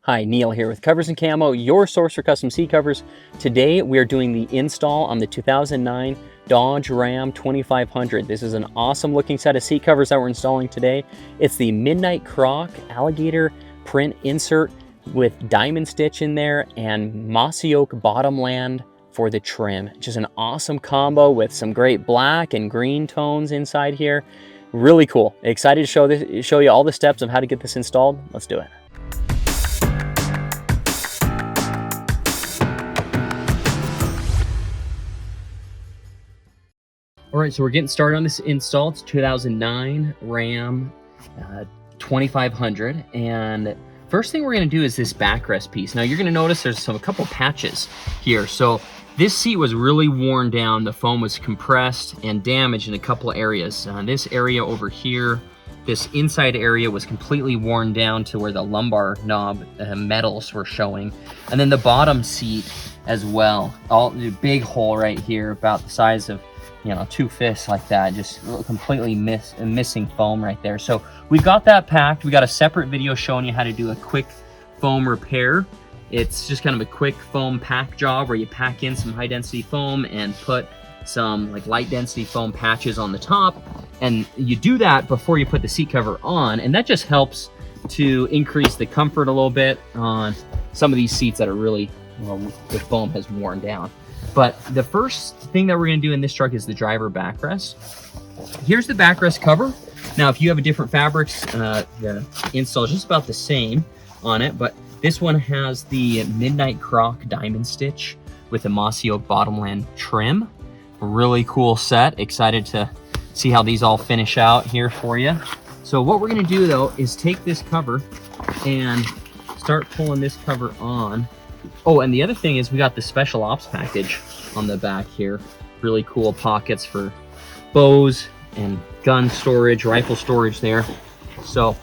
Hi, Neil here with Covers Camo, your source for custom seat covers. Today we are doing the install on the 2009 Dodge Ram 2500. This is an awesome looking set of seat covers that we're installing today. It's the Midnight Croc alligator print insert with diamond stitch in there and mossy oak bottomland for the trim. Just an awesome combo with some great black and green tones inside here. Really cool. Excited to show you all the steps of how to get this installed. Let's do it. All right, so we're getting started on this install. It's 2009 Ram 2500, and first thing we're going to do is this backrest piece. Now you're going to notice there's a couple patches here. So this seat was really worn down. The foam was compressed and damaged in a couple of areas. This area over here, this inside area was completely worn down to where the lumbar knob metals were showing, and then the bottom seat as well. All the big hole right here, about the size of 2 fists like that, just completely missing foam right there. So we got that packed. We got a separate video showing you how to do a quick foam repair. It's just kind of a quick foam pack job where you pack in some high density foam and put some light density foam patches on the top, and you do that before you put the seat cover on, and that just helps to increase the comfort a little bit on some of these seats that are really, the foam has worn down. But the first thing that we're going to do in this truck is the driver backrest. Here's the backrest cover. Now, if you have a different fabrics, the install is just about the same on it, but this one has the Midnight Croc diamond stitch with the mossy oak bottomland trim. A really cool set. Excited to see how these all finish out here for you. So what we're going to do though is take this cover and start pulling this cover on. Oh, and the other thing is we got the special ops package on the back here. Really cool pockets for bows and gun storage, rifle storage there. So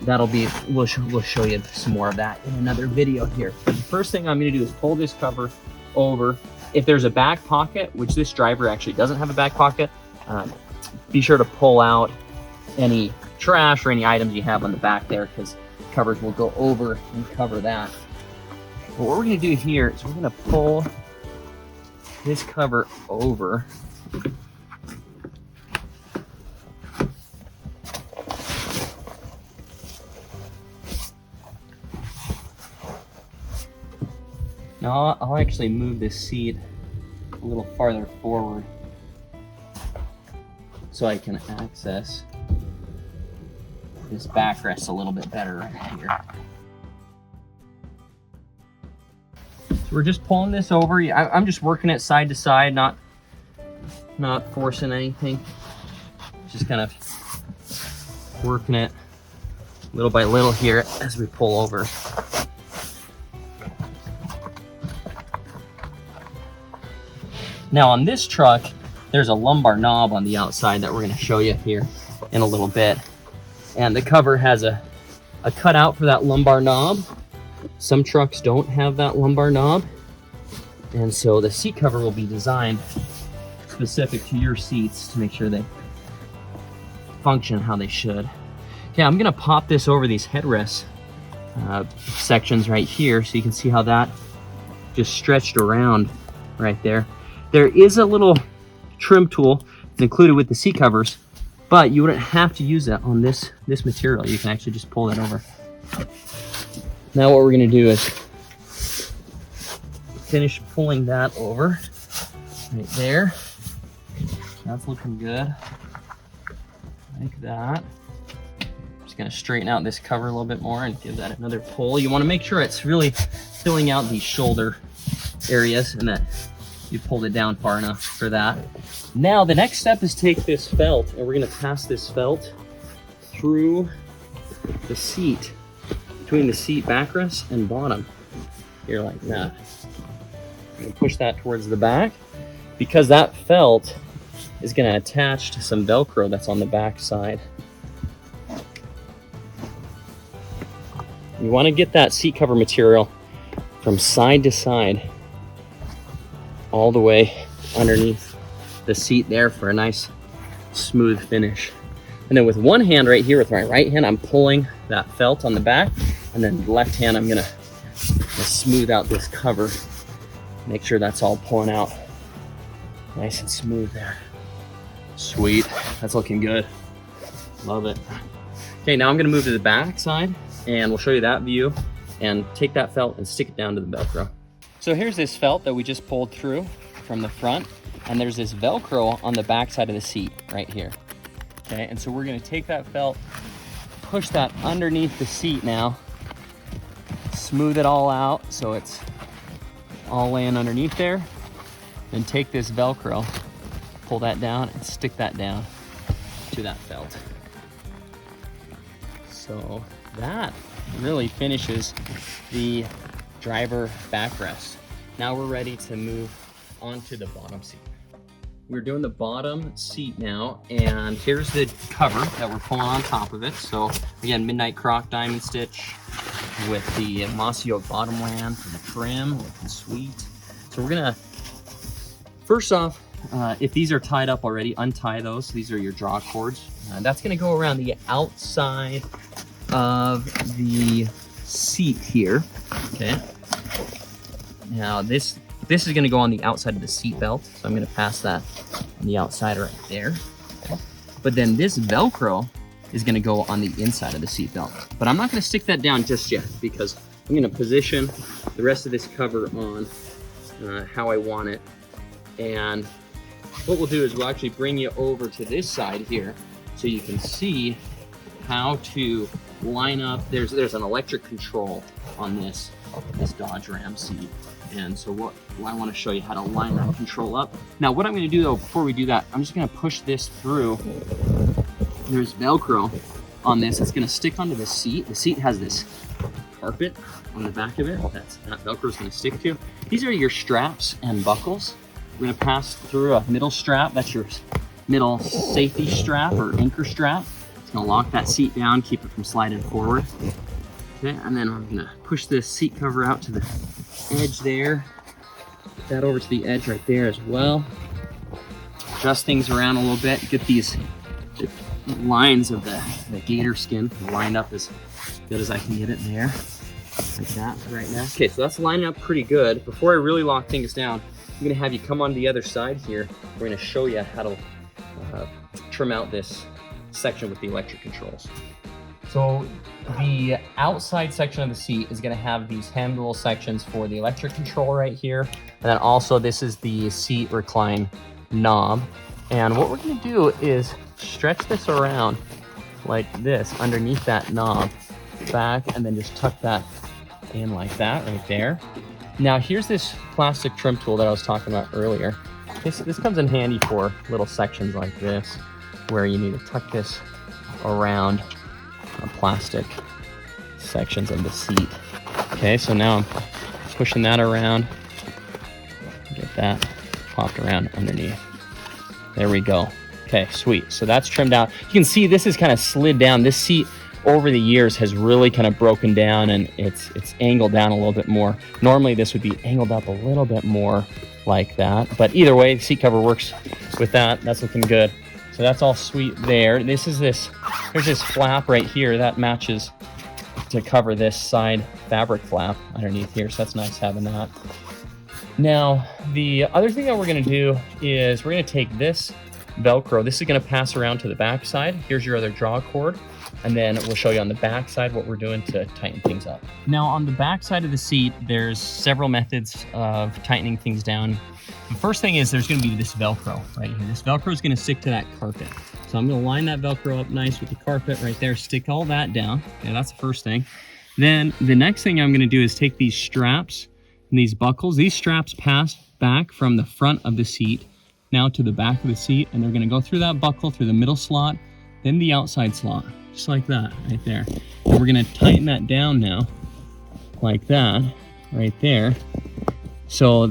that'll be, we'll show you some more of that in another video here. But the first thing I'm going to do is pull this cover over. If there's a back pocket, which this driver actually doesn't have a back pocket, be sure to pull out any trash or any items you have on the back there, because covers will go over and cover that. But what we're going to do here is we're going to pull this cover over. Now I'll actually move this seat a little farther forward so I can access this backrest a little bit better right here. So we're just pulling this over. I'm just working it side to side, not forcing anything. Just kind of working it little by little here as we pull over. Now on this truck, there's a lumbar knob on the outside that we're going to show you here in a little bit. And the cover has a cutout for that lumbar knob. Some trucks don't have that lumbar knob, and so the seat cover will be designed specific to your seats to make sure they function how they should. Okay, I'm gonna pop this over these headrest sections right here so you can see how that just stretched around right there. There is a little trim tool that's included with the seat covers, but you wouldn't have to use that on this material. You can actually just pull that over. Now what we're going to do is finish pulling that over right there. That's looking good, like that. Just going to straighten out this cover a little bit more and give that another pull. You want to make sure it's really filling out these shoulder areas and that you pulled it down far enough for that. Now the next step is take this felt, and we're going to pass this felt through the seat, between the seat backrest and bottom here, like that. And push that towards the back, because that felt is going to attach to some Velcro that's on the back side. You want to get that seat cover material from side to side all the way underneath the seat there for a nice smooth finish. And then with one hand right here, with my right hand, I'm pulling that felt on the back, And then the left hand, I'm gonna smooth out this cover. Make sure that's all pulling out nice and smooth there. Sweet, that's looking good. Love it. Okay, now I'm gonna move to the back side and we'll show you that view and take that felt and stick it down to the Velcro. So here's this felt that we just pulled through from the front, and there's this Velcro on the back side of the seat right here. Okay, and so we're gonna take that felt, push that underneath the seat now, smooth it all out so it's all laying underneath there, then take this Velcro, pull that down and stick that down to that felt. So that really finishes the driver backrest. Now we're ready to move onto the bottom seat. We're doing the bottom seat now, and here's the cover that we're pulling on top of it. So again, Midnight Croc diamond stitch with the Mossy oak Bottomland for the trim, looking sweet. So we're gonna, first off, if these are tied up already, untie those. These are your draw cords. That's gonna go around the outside of the seat here, okay? Now this is gonna go on the outside of the seat belt, so I'm gonna pass that on the outside right there. But then this Velcro is gonna go on the inside of the seat belt. But I'm not gonna stick that down just yet because I'm gonna position the rest of this cover on how I want it. And what we'll do is we'll actually bring you over to this side here so you can see how to line up. There's an electric control on this Dodge Ram seat. And so I want to show you how to line that control up. Now what I'm going to do though, before we do that, I'm just going to push this through. There's Velcro on this. It's going to stick onto the seat. The seat has this carpet on the back of it that Velcro is going to stick to. These are your straps and buckles. We're going to pass through a middle strap. That's your middle safety strap or anchor strap. It's going to lock that seat down, keep it from sliding forward. Okay, and then I'm going to push this seat cover out to the edge there. Get that over to the edge right there as well. Adjust things around a little bit. Get these lines of the gator skin lined up as good as I can get it there. Like that right now. Okay, so that's lining up pretty good. Before I really lock things down, I'm gonna have you come on the other side here. We're gonna show you how to trim out this section with the electric controls. So the outside section of the seat is gonna have these handle sections for the electric control right here. And then also this is the seat recline knob. And what we're gonna do is stretch this around like this underneath that knob back, and then just tuck that in like that right there. Now here's this plastic trim tool that I was talking about earlier. This comes in handy for little sections like this, where you need to tuck this around plastic sections of the seat. Okay, so now I'm pushing that around, get that popped around underneath. There we go. Okay, sweet. So that's trimmed out. You can see this is kind of slid down. This seat over the years has really kind of broken down, and it's angled down a little bit more. Normally this would be angled up a little bit more like that, but either way, the seat cover works with that. That's looking good. So that's all sweet there. There's this flap right here that matches to cover this side fabric flap underneath here. So that's nice having that. Now, the other thing that we're gonna do is we're gonna take this Velcro. This is gonna pass around to the back side. Here's your other draw cord. And then we'll show you on the back side what we're doing to tighten things up. Now on the back side of the seat, there's several methods of tightening things down. The first thing is there's gonna be this Velcro right here. This Velcro is gonna stick to that carpet. So I'm gonna line that Velcro up nice with the carpet right there, stick all that down. Okay, that's the first thing. Then the next thing I'm gonna do is take these straps and these buckles. These straps pass back from the front of the seat now to the back of the seat, and they're gonna go through that buckle, through the middle slot, then the outside slot. Just like that right there. And we're gonna tighten that down now, like that, right there. So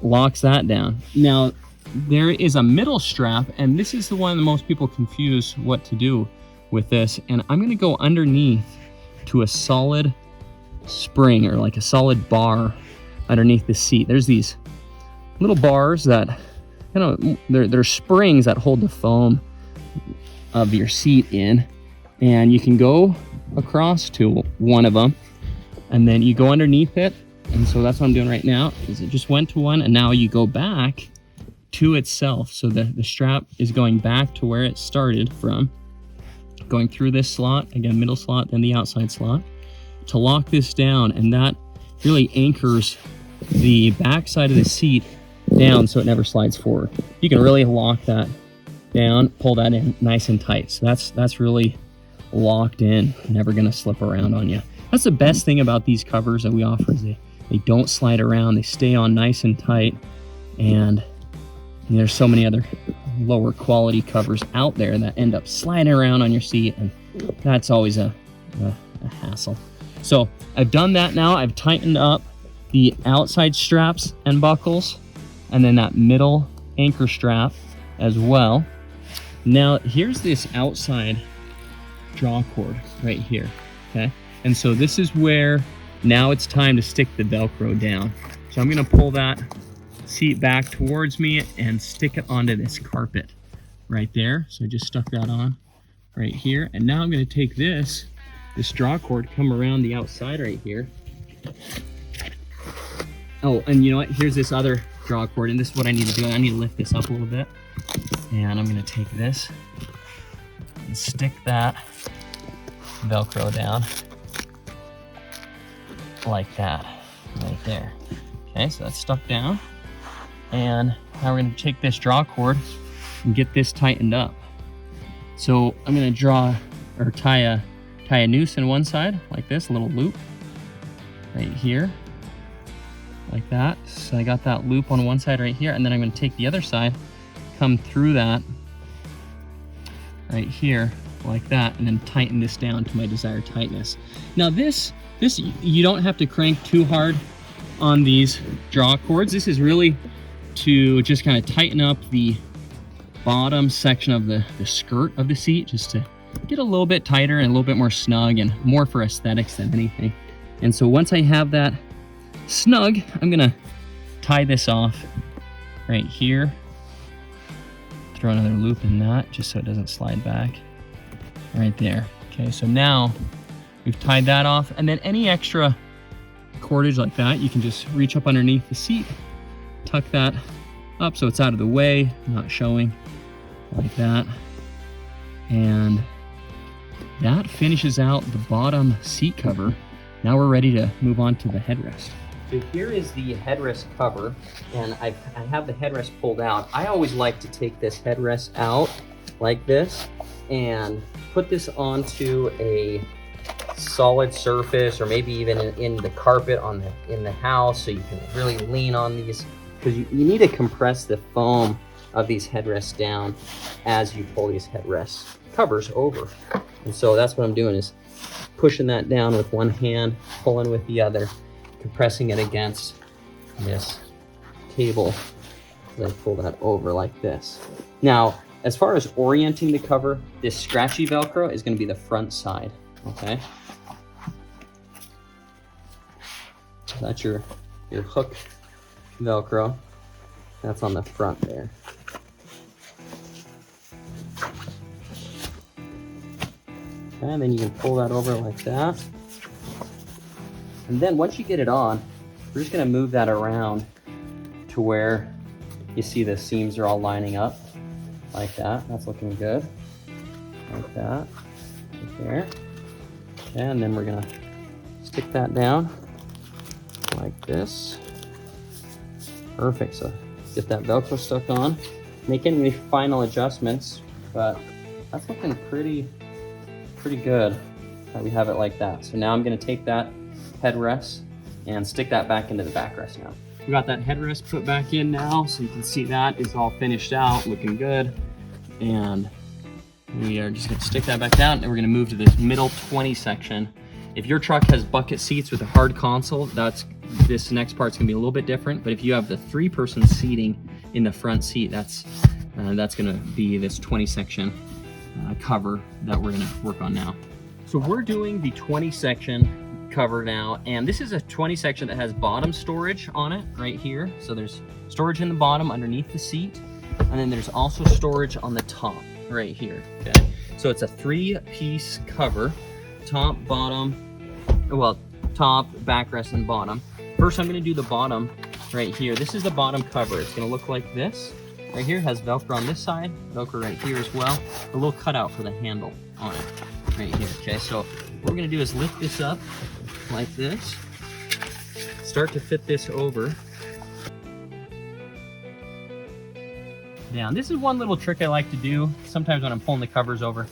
locks that down. Now there is a middle strap, and this is the one that most people confuse what to do with this. And I'm gonna go underneath to a solid spring, or like a solid bar underneath the seat. There's these little bars that, you know, they're springs that hold the foam of your seat in. And you can go across to one of them and then you go underneath it. And so that's what I'm doing right now, is it just went to one, and now you go back to itself. So the strap is going back to where it started from, going through this slot, again, middle slot, then the outside slot, to lock this down, and that really anchors the back side of the seat down so it never slides forward. You can really lock that down, pull that in nice and tight. So that's really locked in, never gonna slip around on you. That's the best thing about these covers that we offer, is they don't slide around, they stay on nice and tight. And there's so many other lower quality covers out there that end up sliding around on your seat, and that's always a hassle. So I've done that now. I've tightened up the outside straps and buckles, and then that middle anchor strap as well. Now here's this outside draw cord right here, okay? And so this is where now it's time to stick the Velcro down. So I'm gonna pull that seat back towards me and stick it onto this carpet right there. So I just stuck that on right here. And now I'm gonna take this draw cord, come around the outside right here. Oh, and you know what? Here's this other draw cord, and this is what I need to do. I need to lift this up a little bit. And I'm gonna take this and stick that Velcro down like that, right there. Okay, so that's stuck down. And now we're gonna take this draw cord and get this tightened up. So I'm gonna tie a noose in one side like this, a little loop right here, like that. So I got that loop on one side right here, and then I'm gonna take the other side, come through that right here like that, and then tighten this down to my desired tightness. Now this you don't have to crank too hard on these draw cords. This is really to just kind of tighten up the bottom section of the skirt of the seat, just to get a little bit tighter and a little bit more snug, and more for aesthetics than anything. And so once I have that snug, I'm gonna tie this off right here, throw another loop in that just so it doesn't slide back right there. Okay, so now we've tied that off, and then any extra cordage like that, you can just reach up underneath the seat, tuck that up so it's out of the way, not showing, like that. And that finishes out the bottom seat cover. Now we're ready to move on to the headrest. So here is the headrest cover, and I have the headrest pulled out. I always like to take this headrest out like this and put this onto a solid surface, or maybe even in the carpet in the house, so you can really lean on these, because you need to compress the foam of these headrests down as you pull these headrest covers over. And so that's what I'm doing, is pushing that down with one hand, pulling with the other, compressing it against this table. Then pull that over like this. Now, as far as orienting the cover, this scratchy Velcro is going to be the front side, okay? So that's your hook Velcro. That's on the front there. Okay, and then you can pull that over like that. And then once you get it on, we're just going to move that around to where you see the seams are all lining up like that. That's looking good. Like that. Right there. Okay, and then we're going to stick that down like this. Perfect. So get that Velcro stuck on. Make any final adjustments, but that's looking pretty good that we have it like that. So now I'm going to take that headrest and stick that back into the backrest now. We got that headrest put back in now, so you can see that is all finished out, looking good. And we are just going to stick that back down, and we're going to move to this middle 20 section. If your truck has bucket seats with a hard console, this next part's going to be a little bit different. But if you have the 3-person seating in the front seat, that's going to be this 20 section cover that we're going to work on now. So we're doing the 20 section cover now, and this is a 20 section that has bottom storage on it right here. So there's storage in the bottom underneath the seat, and then there's also storage on the top right here. Okay, so it's a 3-piece cover, top, bottom, well, top, backrest, and bottom. First, I'm gonna do the bottom right here. This is the bottom cover. It's gonna look like this. Right here has Velcro on this side, Velcro right here as well. A little cutout for the handle on it right here, okay? So what we're gonna do is lift this up like this. Start to fit this over. Down. This is one little trick I like to do sometimes when I'm pulling the covers over.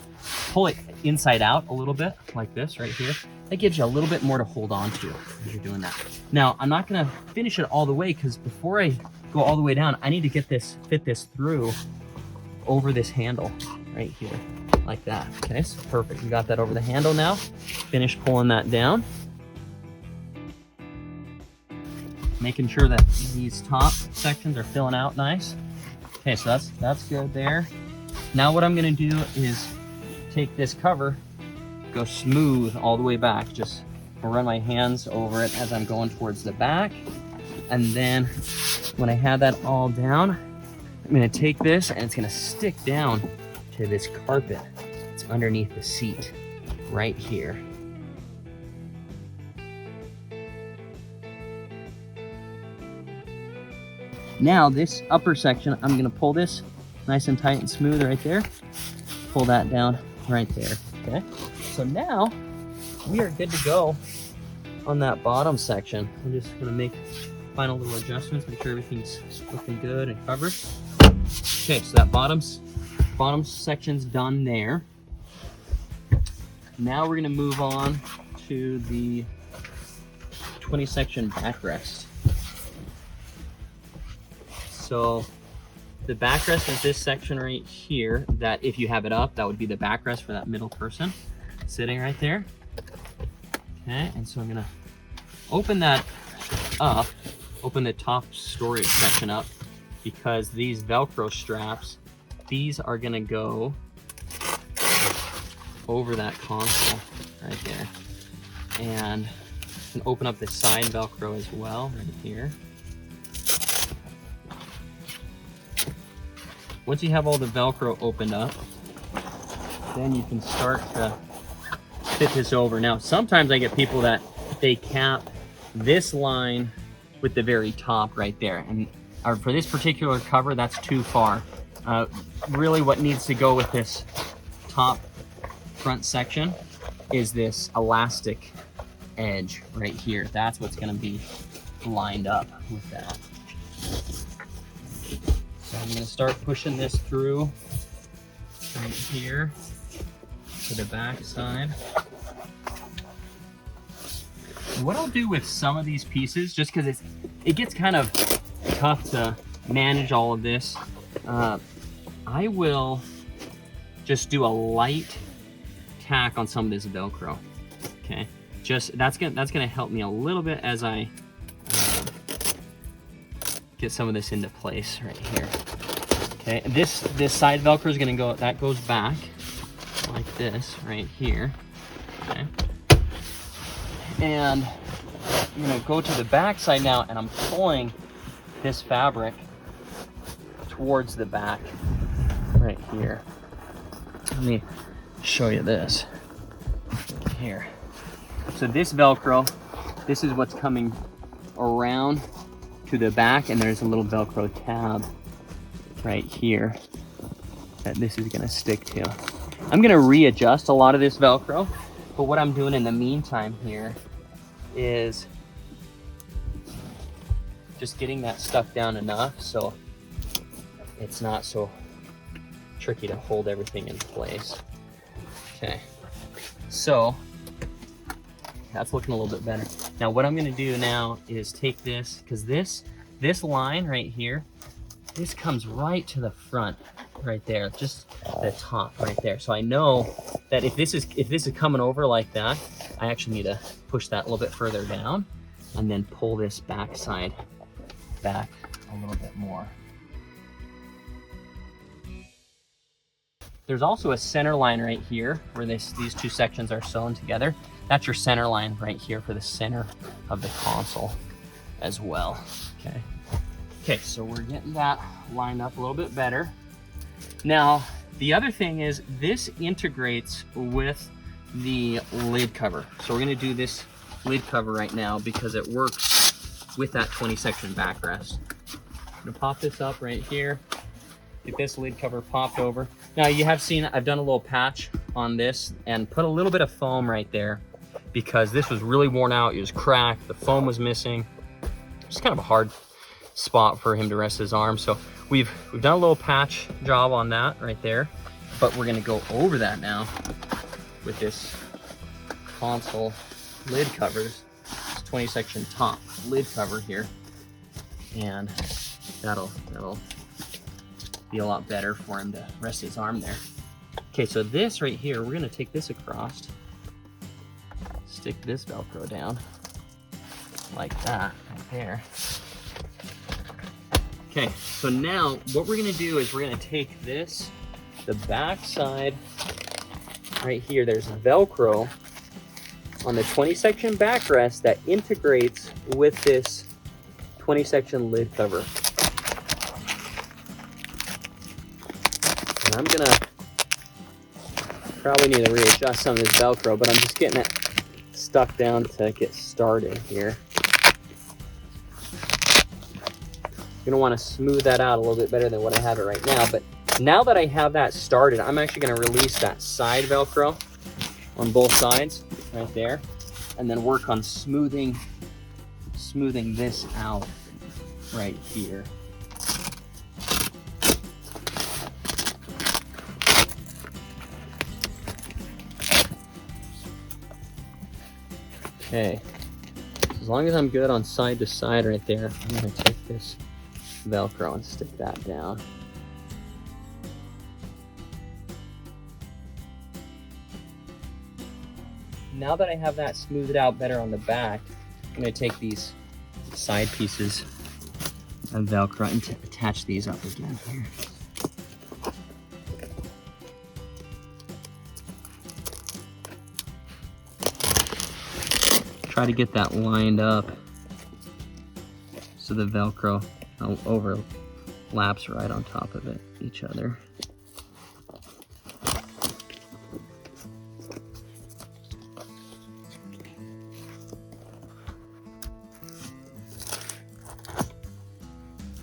Pull it inside out a little bit, like this right here. That gives you a little bit more to hold on to as you're doing that. Now, I'm not gonna finish it all the way because before I go all the way down, I need to get this, fit this through over this handle right here, like that. Okay, so perfect. We got that over the handle now. Finish pulling that down. Making sure that these top sections are filling out nice. Okay, so that's good there. Now what I'm gonna do is take this cover, go smooth all the way back. Just run my hands over it as I'm going towards the back. And then when I have that all down, I'm gonna take this and it's gonna stick down to this carpet. It's underneath the seat right here. Now this upper section, I'm gonna pull this nice and tight and smooth right there. Pull that down right there, okay? So now we are good to go on that bottom section. I'm just gonna make final little adjustments, make sure everything's looking good and covered. Okay, so that bottom section's done there. Now we're gonna move on to the 20 section backrest. So the backrest is this section right here, that if you have it up, that would be the backrest for that middle person sitting right there. Okay, and so I'm gonna open that up, open the top storage section up, because these Velcro straps, these are gonna go over that console right there. And you can open up the side Velcro as well, right here. Once you have all the Velcro opened up, then you can start to fit this over. Now, sometimes I get people that they cap this line with the very top right there. And for this particular cover, that's too far. Really what needs to go with this top front section is this elastic edge right here. That's what's gonna be lined up with that. So I'm gonna start pushing this through right here to the back side. What I'll do with some of these pieces, just because it gets kind of tough to manage all of this, I will just do a light tack on some of this Velcro. Okay, that's gonna help me a little bit as I get some of this into place right here. Okay, this side Velcro is gonna go, that goes back like this right here. Okay, and I'm gonna go to the back side now, and I'm pulling this fabric towards the back right here. Let me show you this here. So this Velcro, this is what's coming around to the back, and there's a little Velcro tab right here that this is gonna stick to. I'm gonna readjust a lot of this Velcro, but what I'm doing in the meantime here is just getting that stuck down enough so it's not so tricky to hold everything in place. Okay, so that's looking a little bit better. Now what I'm gonna do now is take this, because this line right here, this comes right to the front right there, just the top right there. So I know that if this is coming over like that, I actually need to push that a little bit further down and then pull this back side back a little bit more. There's also a center line right here where these two sections are sewn together. That's your center line right here for the center of the console as well. Okay. Okay, so we're getting that lined up a little bit better. Now, the other thing is this integrates with the lid cover. So we're gonna do this lid cover right now because it works with that 20 section backrest. I'm gonna pop this up right here. Get this lid cover popped over. Now you have seen I've done a little patch on this and put a little bit of foam right there because this was really worn out. It was cracked, the foam was missing. It's kind of a hard spot for him to rest his arm. So we've done a little patch job on that right there, but we're gonna go over that now with this console lid covers. This 20 section top lid cover here. And that'll be a lot better for him to rest his arm there. Okay, so this right here, we're gonna take this across, stick this Velcro down like that right there. Okay, so now what we're gonna do is we're gonna take this, the back side right here, there's Velcro on the 20 section backrest that integrates with this 20 section lid cover. And I'm gonna probably need to readjust some of this Velcro, but I'm just getting it stuck down to get started here. You're gonna wanna smooth that out a little bit better than what I have it right now, but now that I have that started, I'm actually gonna release that side Velcro on both sides, right there, and then work on smoothing this out right here. Okay, as long as I'm good on side to side right there, I'm gonna take this Velcro and stick that down. Now that I have that smoothed out better on the back, I'm gonna take these side pieces of Velcro and attach these up again here. Try to get that lined up so the Velcro overlaps right on top of each other.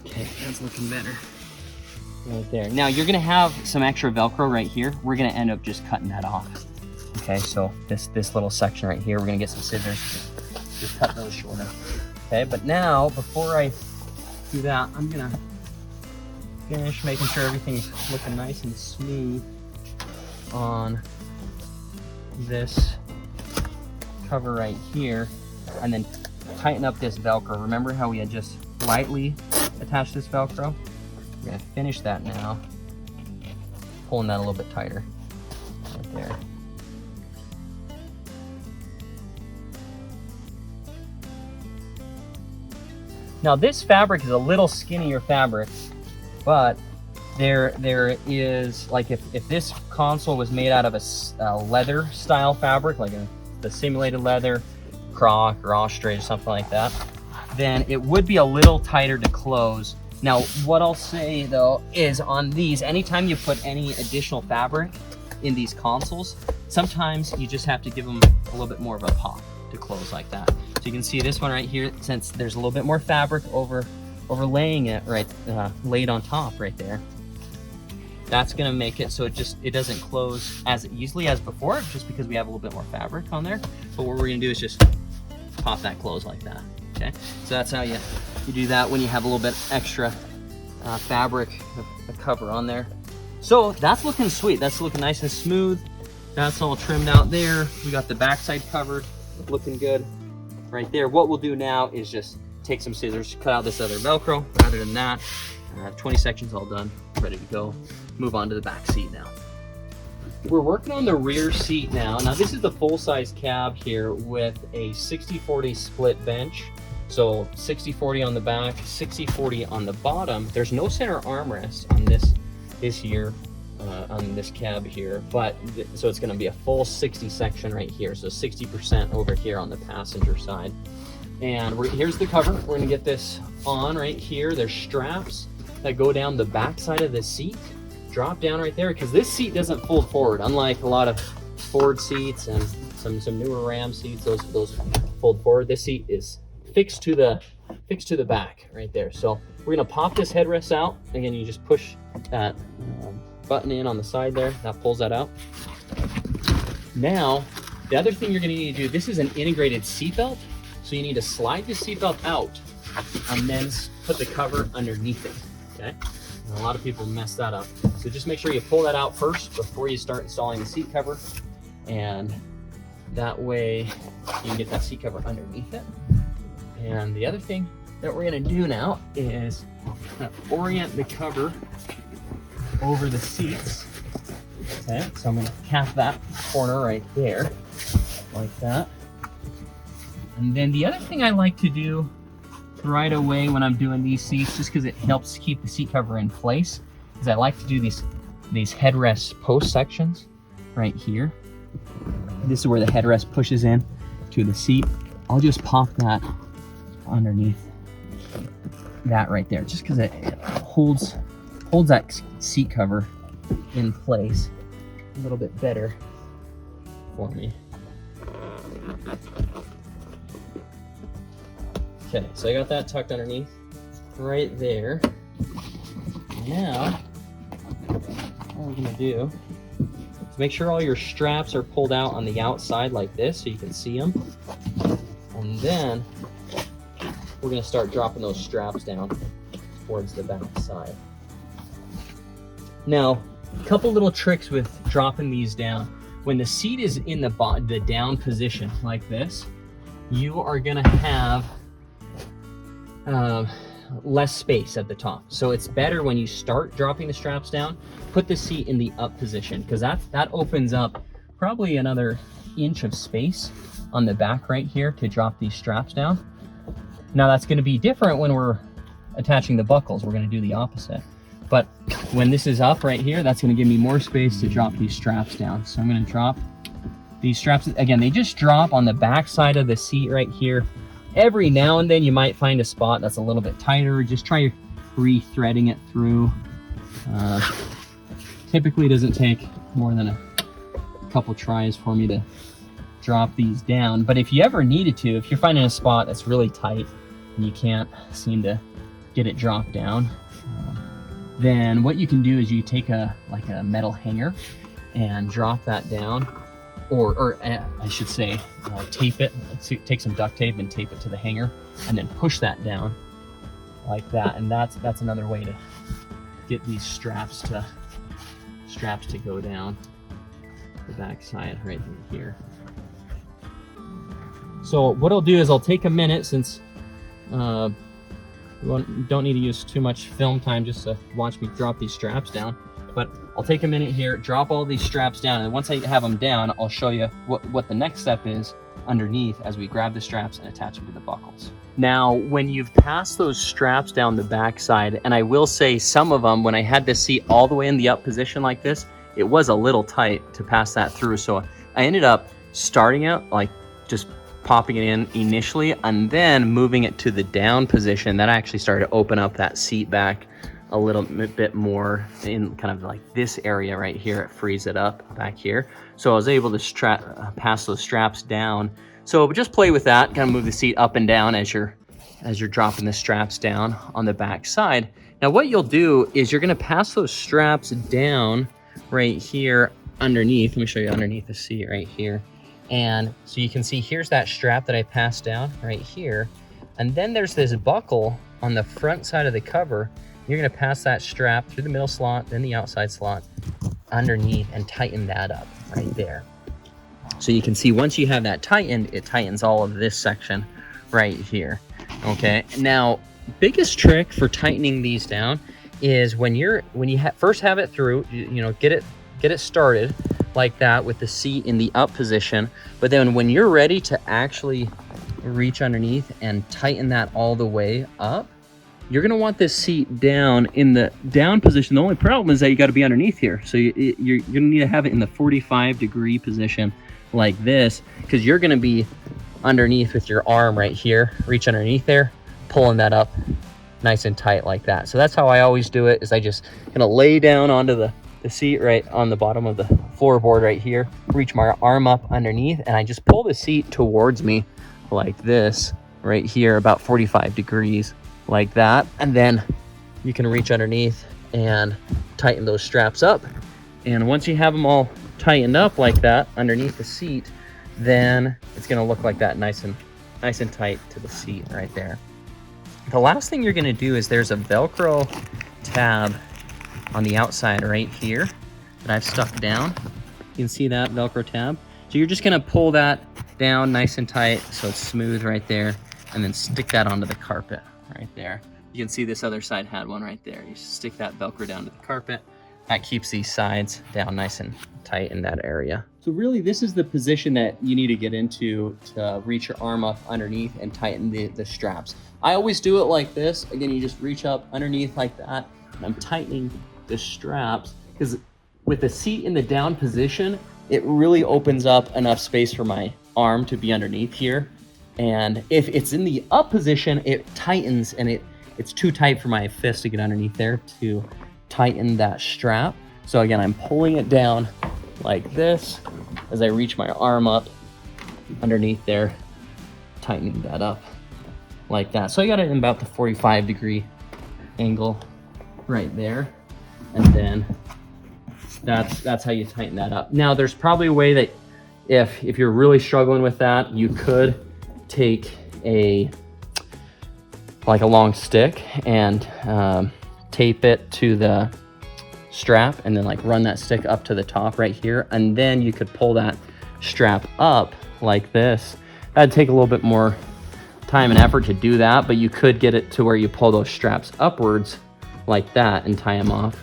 Okay, that's looking better. Right there. Now you're gonna have some extra Velcro right here. We're gonna end up just cutting that off. Okay, so this little section right here, we're gonna get some scissors, just cut those shorter. Okay, but now, before I do that, I'm gonna finish making sure everything's looking nice and smooth on this cover right here, and then tighten up this Velcro. Remember how we had just lightly attached this Velcro? We're gonna finish that now, pulling that a little bit tighter, right there. Now this fabric is a little skinnier fabric, but there is, like if this console was made out of a leather style fabric, like the simulated leather, croc or ostrich or something like that, then it would be a little tighter to close. Now what I'll say though is on these, anytime you put any additional fabric in these consoles, sometimes you just have to give them a little bit more of a pop to close like that. So you can see this one right here, since there's a little bit more fabric overlaying it right, laid on top right there. That's gonna make it so it doesn't close as easily as before, just because we have a little bit more fabric on there. But what we're gonna do is just pop that close like that, okay? So that's how you do that when you have a little bit extra fabric, a cover on there. So that's looking sweet, that's looking nice and smooth. That's all trimmed out there. We got the backside covered, looking good. Right there. What we'll do now is just take some scissors, cut out this other Velcro. Other than that, 20 sections all done, ready to go. Move on to the back seat now. We're working on the rear seat now. Now this is the full-size cab here with a 60-40 split bench. So 60-40 on the back, 60-40 on the bottom. There's no center armrest on this here. On this cab here, but so it's going to be a full 60 section right here, so 60% over here on the passenger side. And here's the cover. We're going to get this on right here. There's straps that go down the back side of the seat, drop down right there, because this seat doesn't fold forward, unlike a lot of Ford seats and some newer Ram seats. Those fold forward. This seat is fixed to the back right there. So we're gonna pop this headrest out. Again, you just push that button in on the side there. That pulls that out. Now, the other thing you're gonna need to do, this is an integrated seatbelt. So you need to slide the seatbelt out and then put the cover underneath it, okay? And a lot of people mess that up. So just make sure you pull that out first before you start installing the seat cover. And that way you can get that seat cover underneath it. And the other thing that we're gonna do now is orient the cover over the seats. Okay, so I'm gonna cap that corner right there, like that. And then the other thing I like to do right away when I'm doing these seats, just because it helps keep the seat cover in place, is I like to do these headrest post sections right here. This is where the headrest pushes in to the seat. I'll just pop that underneath that right there, just because it holds that seat cover in place a little bit better for me. Okay, so I got that tucked underneath right there. Now, what we're gonna do is make sure all your straps are pulled out on the outside like this so you can see them. And then we're gonna start dropping those straps down towards the back side. Now, a couple little tricks with dropping these down. When the seat is in the down position like this, you are gonna have less space at the top. So it's better when you start dropping the straps down, put the seat in the up position, because that opens up probably another inch of space on the back right here to drop these straps down. Now that's going to be different when we're attaching the buckles. We're going to do the opposite. But when this is up right here, that's going to give me more space to drop these straps down. So I'm going to drop these straps. Again, they just drop on the back side of the seat right here. Every now and then you might find a spot that's a little bit tighter. Just try re-threading it through. Typically it doesn't take more than a couple tries for me to drop these down. But if you ever needed to, if you're finding a spot that's really tight and you can't seem to get it dropped down, then what you can do is you take like a metal hanger and drop that down. Or I should say, tape it. Take some duct tape and tape it to the hanger, and then push that down like that. And that's another way to get these straps to go down the back side right here. So what I'll do is I'll take a minute, since we don't need to use too much film time just to watch me drop these straps down. But I'll take a minute here, drop all these straps down, and once I have them down, I'll show you what the next step is underneath as we grab the straps and attach them to the buckles. Now, when you've passed those straps down the back side, and I will say some of them, when I had this seat all the way in the up position like this, it was a little tight to pass that through. So I ended up starting out like just popping it in initially and then moving it to the down position. That actually started to open up that seat back a little bit more in kind of like this area right here. It frees it up back here. So I was able to pass those straps down. So just play with that, kind of move the seat up and down as you're dropping the straps down on the back side. Now what you'll do is you're gonna pass those straps down right here underneath. Let me show you underneath the seat right here. And so you can see here's that strap that I passed down right here. And then there's this buckle on the front side of the cover. You're gonna pass that strap through the middle slot, then the outside slot underneath, and tighten that up right there. So you can see once you have that tightened, it tightens all of this section right here. Okay, now biggest trick for tightening these down is when you first have it through, you know, get it started like that with the seat in the up position. But then when you're ready to actually reach underneath and tighten that all the way up, you're gonna want this seat down in the down position. The only problem is that you gotta be underneath here. So you're gonna need to have it in the 45-degree position like this, because you're gonna be underneath with your arm right here, reach underneath there, pulling that up nice and tight like that. So that's how I always do it, is I just gonna lay down onto the seat right on the bottom of the floorboard right here, reach my arm up underneath, and I just pull the seat towards me like this right here, about 45 degrees like that. And then you can reach underneath and tighten those straps up. And once you have them all tightened up like that underneath the seat, then it's gonna look like that, nice and tight to the seat right there. The last thing you're gonna do is there's a Velcro tab on the outside right here that I've stuck down. You can see that Velcro tab. So you're just gonna pull that down nice and tight so it's smooth right there, and then stick that onto the carpet right there. You can see this other side had one right there. You just stick that Velcro down to the carpet. That keeps these sides down nice and tight in that area. So really this is the position that you need to get into to reach your arm up underneath and tighten the straps. I always do it like this. Again, you just reach up underneath like that, and I'm tightening the straps, because with the seat in the down position, it really opens up enough space for my arm to be underneath here. And if it's in the up position, it tightens, and it's too tight for my fist to get underneath there to tighten that strap. So again, I'm pulling it down like this as I reach my arm up underneath there, tightening that up like that. So I got it in about the 45-degree angle right there. And then that's how you tighten that up. Now there's probably a way that if you're really struggling with that, you could take a long stick and tape it to the strap, and then like run that stick up to the top right here, and then you could pull that strap up like this. That'd take a little bit more time and effort to do that, but you could get it to where you pull those straps upwards like that and tie them off.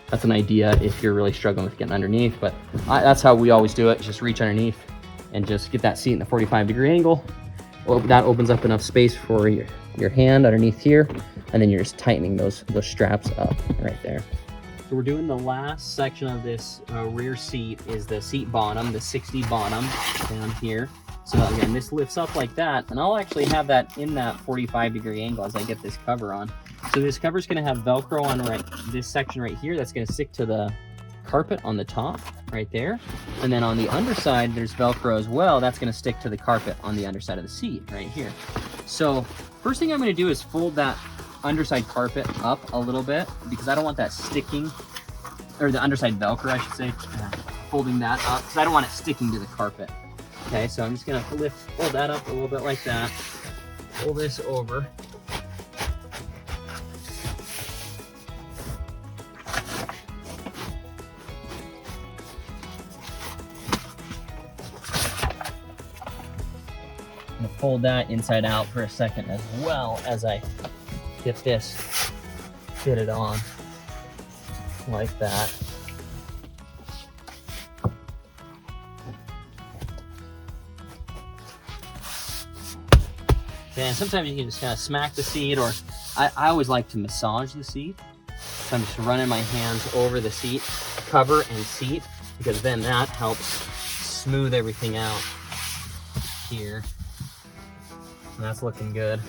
That's an idea if you're really struggling with getting underneath, but that's how we always do it. Just reach underneath and just get that seat in the 45-degree angle. Well, that opens up enough space for your hand underneath here, and then you're just tightening those straps up right there. So we're doing the last section of this rear seat is the seat bottom, the 60 bottom down here. So again, this lifts up like that, and I'll actually have that in that 45-degree angle as I get this cover on. So this cover is going to have Velcro on this section right here that's going to stick to the carpet on the top right there. And then on the underside, there's Velcro as well. That's going to stick to the carpet on the underside of the seat right here. So first thing I'm going to do is fold that underside carpet up a little bit, because I don't want that sticking, or the underside Velcro, I should say, folding that up, because I don't want it sticking to the carpet. Okay, so I'm just going to fold that up a little bit like that. Pull this over. I'm going to fold that inside out for a second as well as I get this fitted on like that. And sometimes you can just kind of smack the seat, or I always like to massage the seat. So I'm just running my hands over the seat cover and seat, because then that helps smooth everything out here. And that's looking good.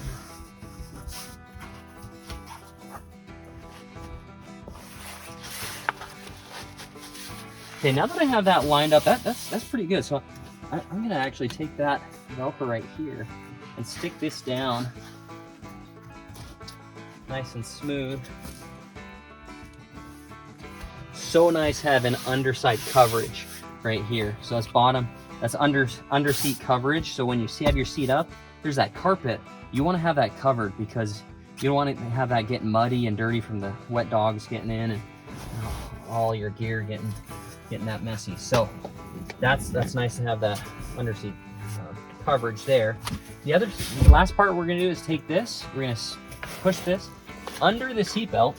Okay, now that I have that lined up, that's pretty good. So I'm gonna actually take that Velcro right here and stick this down nice and smooth. So nice having underside coverage right here. So that's bottom, that's under seat coverage. So when you have your seat up, there's that carpet. You want to have that covered, because you don't want to have that getting muddy and dirty from the wet dogs getting in, and all your gear getting that messy. So that's nice to have that underseat coverage there. The last part we're going to do is take this, we're going to push this under the seatbelt,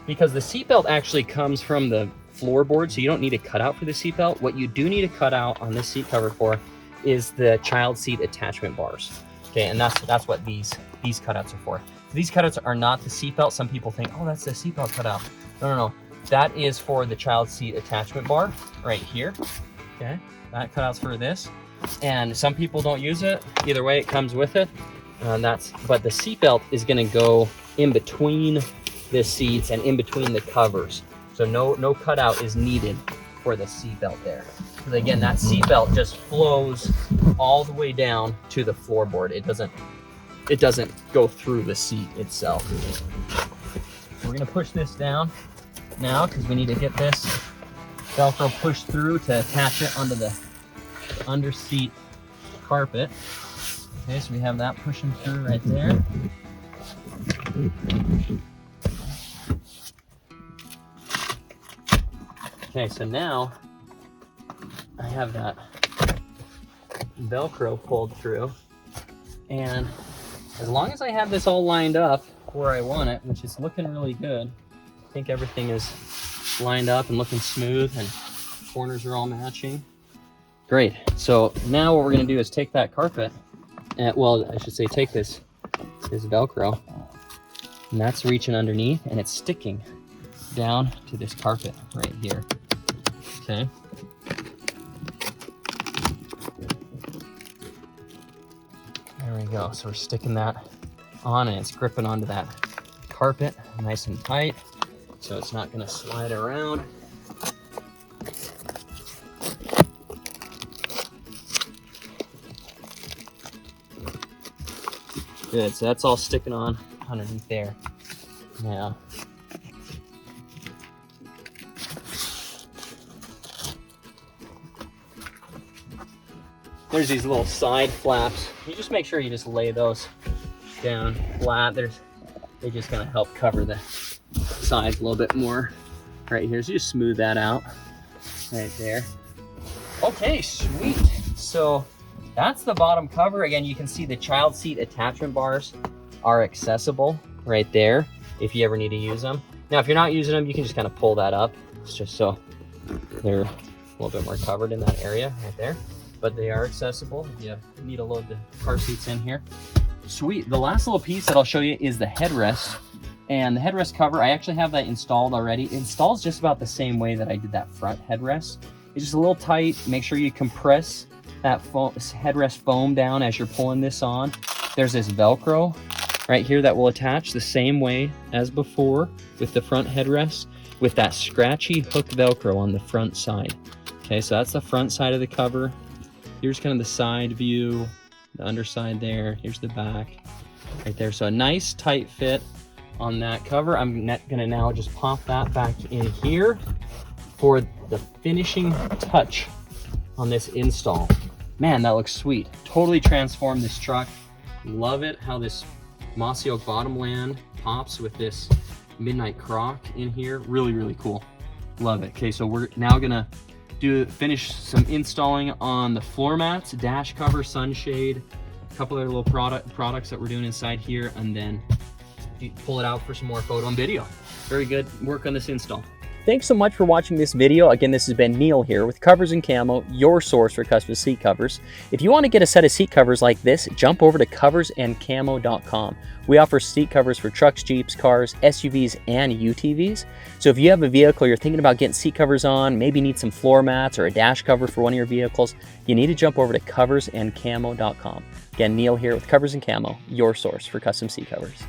because the seatbelt actually comes from the floorboard, so you don't need a cutout for the seatbelt. What you do need a cutout on this seat cover for is the child seat attachment bars. Okay, and that's what these cutouts are for. These cutouts are not the seatbelt. Some people think, oh, that's the seatbelt cutout. No. That is for the child seat attachment bar right here. Okay, that cutout's for this. And some people don't use it. Either way, it comes with it. But the seatbelt is going to go in between the seats and in between the covers. So no cutout is needed for the seatbelt there. Because again, that seat belt just flows all the way down to the floorboard. It doesn't go through the seat itself. We're gonna push this down now because we need to get this Velcro pushed through to attach it onto the under seat carpet. Okay, so we have that pushing through right there. Okay, so now I have that Velcro pulled through, and as long as I have this all lined up where I want it, which is looking really good, I think everything is lined up and looking smooth and corners are all matching. Great, so now what we're gonna do is take that carpet, and, well, I should say take this Velcro, and that's reaching underneath and it's sticking down to this carpet right here, okay? There we go, so we're sticking that on and it's gripping onto that carpet nice and tight, so it's not gonna slide around. Good, so that's all sticking on underneath there. Now, there's these little side flaps. You just make sure you just lay those down flat. They just kind of help cover the sides a little bit more right here. So you just smooth that out right there. Okay, sweet. So that's the bottom cover. Again, you can see the child seat attachment bars are accessible right there if you ever need to use them. Now, if you're not using them, you can just kind of pull that up. It's just so they're a little bit more covered in that area right there. But they are accessible if you need to load the car seats in here. Sweet. The last little piece that I'll show you is the headrest. And the headrest cover, I actually have that installed already. It installs just about the same way that I did that front headrest. It's just a little tight. Make sure you compress that headrest foam down as you're pulling this on. There's this Velcro right here that will attach the same way as before with the front headrest, with that scratchy hook Velcro on the front side. Okay, so that's the front side of the cover. Here's kind of the side view, the underside there. Here's the back right there. So a nice tight fit on that cover. I'm gonna now just pop that back in here for the finishing touch on this install. Man, that looks sweet. Totally transformed this truck. Love it how this Mossy Oak Bottomland pops with this Midnight Croc in here. Really, really cool. Love it. Okay, so we're now gonna finish some installing on the floor mats, dash cover, sunshade, a couple other little products that we're doing inside here, and then pull it out for some more photo and video. Very good work on this install. Thanks so much for watching this video. Again, this has been Neil here with Covers and Camo, your source for custom seat covers. If you want to get a set of seat covers like this, jump over to coversandcamo.com. We offer seat covers for trucks, Jeeps, cars, SUVs, and UTVs. So if you have a vehicle you're thinking about getting seat covers on, maybe need some floor mats or a dash cover for one of your vehicles, you need to jump over to coversandcamo.com. Again, Neil here with Covers and Camo, your source for custom seat covers.